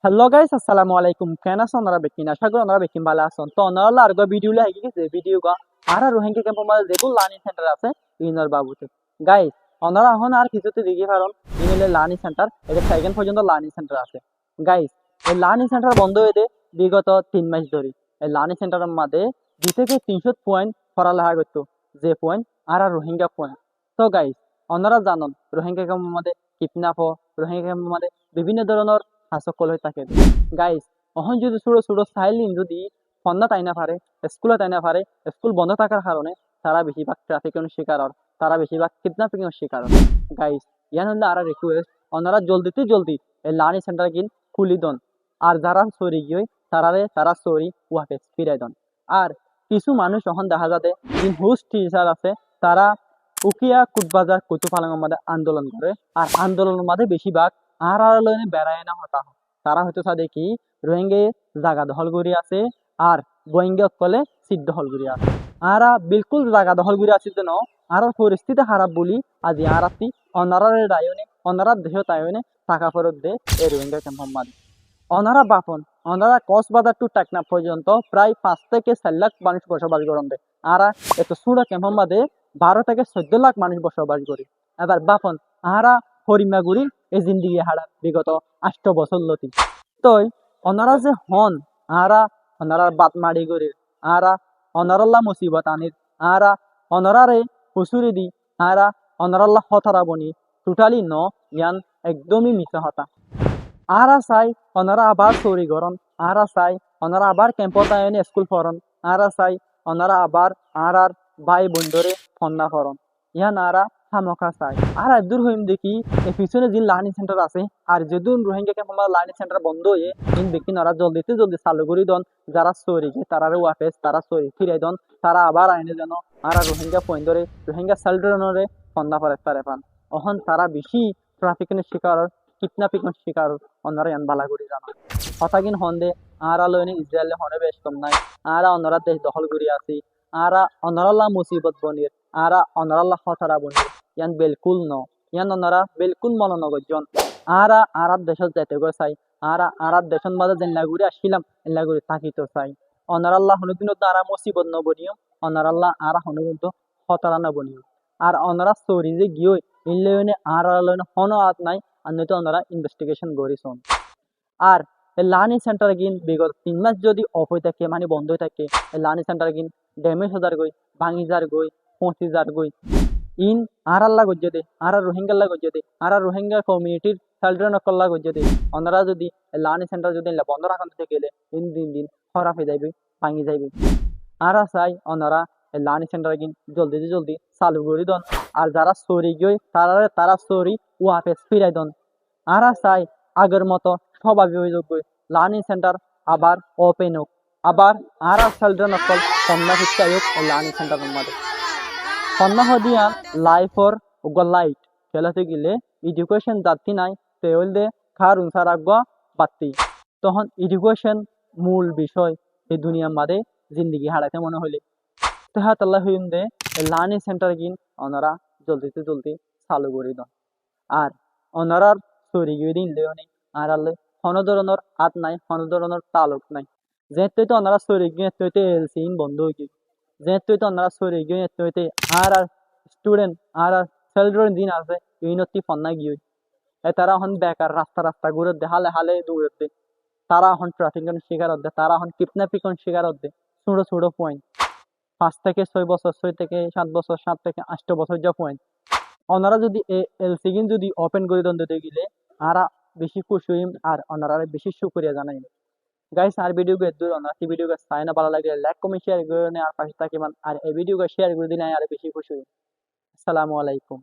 Hello guys, আসসালামু আলাইকুম। কেন আছেন আপনারা? বেকিন আশা করি আপনারা বেকিন ভালো আছেন। তো আপনারা আর ভিডিও লাই গেছে ভিডিও গা আর রোহিঙ্গা ক্যাম্প মধ্যে যেগুলো লার্নিং সেন্টার আছে ইনর বাবুতে গাইস, আপনারা এখন আর কিছুতে দেখি পারেন ইনলে লার্নিং সেন্টার এটা সেকেন্ড পর্যন্ত লার্নিং সেন্টার আছে গাইস। এই লার্নিং সেন্টার বন্ধ হয়ে বিগত 3 মাস ধরে এই লার্নিং সেন্টারের মধ্যে 2 থেকে 300 পয়েন্ট পড়ালেখা করতো, যে পয়েন্ট আর রোহিঙ্গা পয়েন্ট। তো গাইস, আপনারা জানেন রোহিঙ্গা ক্যাম্পের মধ্যে কিডন্যাপ রোহিঙ্গা ক্যাম্পের মধ্যে বিভিন্ন ধরনের হাস্যকল হয়ে থাকে গাইস। এখন যদি ছোট ছোট সাইলিন যদি ফন্না তাই না পারে, স্কুলে তাই না পারে, স্কুল বন্ধ থাকার কারণে তারা বেশিরভাগ ট্রাফিকের শিকার হয়, তারা বেশিরভাগ কিডন্যাপিং এর শিকার হয় গাইস। ইয়ান হলে আর রিকোয়েস্ট ওনারা জলদিতে জলদি এই লার্নিং সেন্টার কিন খুলি দন, আর যারা সরি গিয়ে তারা সরি ওয়াপেস ফিরাই দন। আর কিছু মানুষ এখন দেখা যাবে হোস্ট টিচার আছে, তারা উকিয়া কুটবাজার কুতুপালাঙ্গের মধ্যে আন্দোলন করে, আর আন্দোলনের মধ্যে বেশিরভাগ আর লইনে বেড়ায় না হতা হয়। তারা হয়তো সাদে কি রোহিঙ্গে জাগা দখল করি আছে, আর গোয়িঙ্গে কলে সিট দখল করি আছে। আরা বিলকুল জাগা দখল করি আছে যেন আর পরিস্থিতি খারাপ বলি আজি আর আছি অনারার রায়নে অনারার দেহ তায়নে টাকা ফেরত দে এই রোহিঙ্গা ক্যাম্প মাদি অনারা বাপন অনারা কক্সবাজার টু টেকনাফ পর্যন্ত প্রায় 5 থেকে 4 লাখ মানুষ বসবাস করেন দে। আর এত সুরা ক্যাম্প মাদে 12 থেকে 14 লাখ মানুষ বসবাস করি। এবার বাপন আরা হরিমাগুড়ি এই জিন্দিগি হারা বিগত 8 বছর লতি। তই অনারা যে হন আরা অনারার বাত মারি করি, আরা অনারাল্লা মুসিবত আনির, আরা অনারারে হুসুরি দি, আরা অনারাল্লা হতারা বনি টোটালি ইয়ান একদমই মিশা হতা। আরা চাই ওনারা আবার চুরি করন, আরা চাই ওনারা আবার ক্যাম্পত আইনে স্কুল পড়ন, আরা চাই ওনারা আবার আর ভাই বন্ধুরে ফন্না করন। ইহান আরা হামকা চাই আর দূর হইম দেখি এই পিছনে যে লার্নিং সেন্টার আছে, আর যেদিন রোহিঙ্গা ক্যাম্প লার্নিং সেন্টার বন্ধ হয়ে ইন দেখি ওরা জলদিতে জলদি চালু করি দন। যারা চুরি গে তারা ওয়াপেস তারা চুরি ফিরাই দন, তারা আবার আইনে যেন আর রোহিঙ্গা পয়েন্ট ধরে রোহিঙ্গা সেলডরে ফন্না করে তারে পান। অহন তারা বেশি ট্রাফিকের শিকার, কিডন্যাপিং শিকার অন্যরা ইয়ান বালা করি জানা হতাগিন হন্দে আরা লইনি ইসরায়েলে হনে বেশ কম নাই। আরা অন্যরা দেশ দখল করি আছি, আরা অন্যরাল্লাহ মুসিবত বনির, আরা অন্যরাল্লাহ হতারা বনির ইয়ান বেলকুল ইয়ান অন্যরা বেলকুল মনোনগরজন। আরার দেশত যেতে গো চাই, আরার দেশত মাঝে জেনলা ঘুরে আসছিলাম এল্লা ঘুরে থাকিতে চাই। অন্যরাল্লাহ হনুদিনত আরা মুসিবত নবনিয়ম, অন্যরাল্লাহ আরা হনুদিনত হতারা নবনিয়ম। আর অন্যরা চোরি যে গিয়ে ইনলে আর হন আত নাই, আর নয়তো ওনারা ইনভেস্টিগেশন করিছন। আর এই লার্নিং সেন্টার গিন বিগত 3 মাস যদি অফ হয়ে থাকে মানে বন্ধ হয়ে থাকে, এই লার্নিং সেন্টার গিন ড্যামেজ হাজার গই, ভাঙি যার গই, পঁচি যার গই ইন আর আল্লাহ গজ্জে দে, আর রোহিঙ্গাল্লাহ গজ্জে দে, আর রোহিঙ্গা কমিউনিটির চিলড্রেন অকল্লা গজ্জে দে। ওনারা যদি লার্নিং সেন্টার যদি বন্ধ রাখান থেকে গেলে দিন দিন দিন খারাপ হয়ে যাইবে, ভাঙি যাইবে। আর চাই ওনারা লার্নিং সেন্টার গিন জলদি জলদি চালু করে দন, আর যারা চোরি গিয়ে তারা চোরি ওয়াপেস ফিরাই দন। আর চাই আগের মতো স্বাভাবিক লার্নিং সেন্টার আবার ওপেন হোক, আবার আর চিলড্রেন অকল কন্যা শিক্ষা হোক লার্নিং সেন্টারের মধ্যে কন্যা হদিয়া লাইফর লাইট খেলাতে গেলে এডুকেশন যাত্রী নাই তেহলে খার উনসার আগুয়া বাত্তি। তখন এডুকেশন মূল বিষয় এই দুনিয়ার মাঝে জিন্দিগি হারাইতে মনে হইলে তেহাতাল্লাহ হইম দে লার্নিং সেন্টার গিন ওনারা জলদিতে জলদি চালু করে দেন। আর ওনারার চুরি গিয়ে দিন লেওনি আর আল্লে কোনো ধরনের হাত নাই, কোনো ধরনের তালুক নাই। যেহেতু তো ওনারা চুরি গিয়ে এলসি বন্ধ হয়ে গিয়ে, যেহেতু তো ওনারা চুরি গিয়ে আর স্টুডেন্ট আর চিলড্রেন দিন আছে ইউনিটি ফন্না গিয়ে তারা এখন বেকার রাস্তা রাস্তা ঘুরে দে, হালে হালে দৌড়ে দে, তারা এখন ট্রাফিকের শিকার হচ্ছে, তারা এখন কিডন্যাপিং শিকার হচ্ছে। ছোট ছোট পয়েন্ট 5 থেকে 6 বছর, 6 থেকে 7 বছর, 7 থেকে 8 বছর যা পয়েন্ট ওনারা যদি এলসিগিন যদি ওপেন করে দেন দিতে গেলে আরা বেশি খুশি হইম, আর ওনারা বেশি শুকরিয়া জানাই। গাইস আর ভিডিও কে দূর ওনার ভিডিও কে চাই না ভালো লাগে লাইক কমেন্ট শেয়ার করে আর পাশে থাকিমান, আর এই ভিডিও কে শেয়ার করে দিলে আর বেশি খুশি হইম। আসসালামু আলাইকুম।